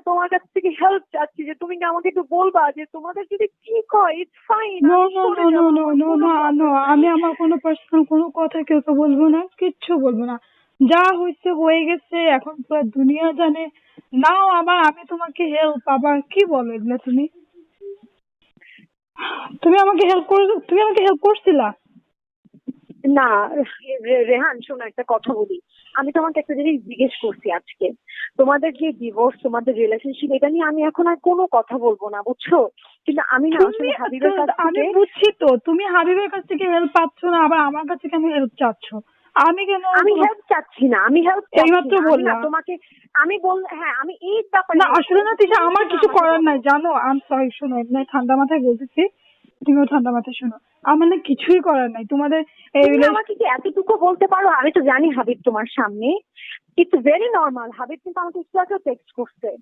তোমার কাছ থেকে হেল্প চাচ্ছি যে তুমি কি আমাকে একটু বলবা যে তোমাদের যদি ঠিক হয় it's fine. No no no no no no no no, আমি আমার কোনো পার্সোনাল কোনো কথা কেউ বলবো না, কিচ্ছু বলবো না। যা হয়েছে হয়ে গেছে, এখন পুরো দুনিয়া জানে। নাও আবার আমি তোমাকে হেল্প, আবার কি বলো এগুলো তুমি? তুমি আমাকে হেল্প করছিলা? না রেহান শোনো একটা কথা বলি। আমি তোমাকে একটা জিনিস জিজ্ঞেস করছি আজকে, তোমাদের যে ডিভোর্স, তোমাদের রিলেশনশিপ, এটা নিয়ে আমি এখন আর কোনো কথা বলবো না, বুঝছো? কিন্তু আমি না আসলে হাবিবের কাছ আমি থেকে, বুঝছি তো তুমি হাবিবের কাছ থেকে হেল্প পাচ্ছ না, আবার আমার কাছে কেন হেল্প চাচ্ছ? আমি কেন? আমি হেল্প চাচ্ছি না, আমি হেল্প এইমাত্র চাচ্ছি না, আমি না বললাম। তোমাকে, আমি বল, হ্যাঁ আমি এই ব্যাপারে না help আসলে করবো, না তিশা, তুমি আমার শুধু কিছু আমাকে করার বলো। নাই জানো। আম সরি, শোনো, এমনি ঠান্ডা মাথায় বলতেছি, তুমিও ঠান্ডা মাথায় শোনো। আমার না কিছুই করার নাই তোমাদের এই তুমি আমাকে কি এতটুকু বলতে পারো? আমি তো জানি হাবিব তোমার সামনে, ইটস ভেরি নর্মাল। হাবিব কিন্তু আমাকে একটু আগে টেক্সট করছে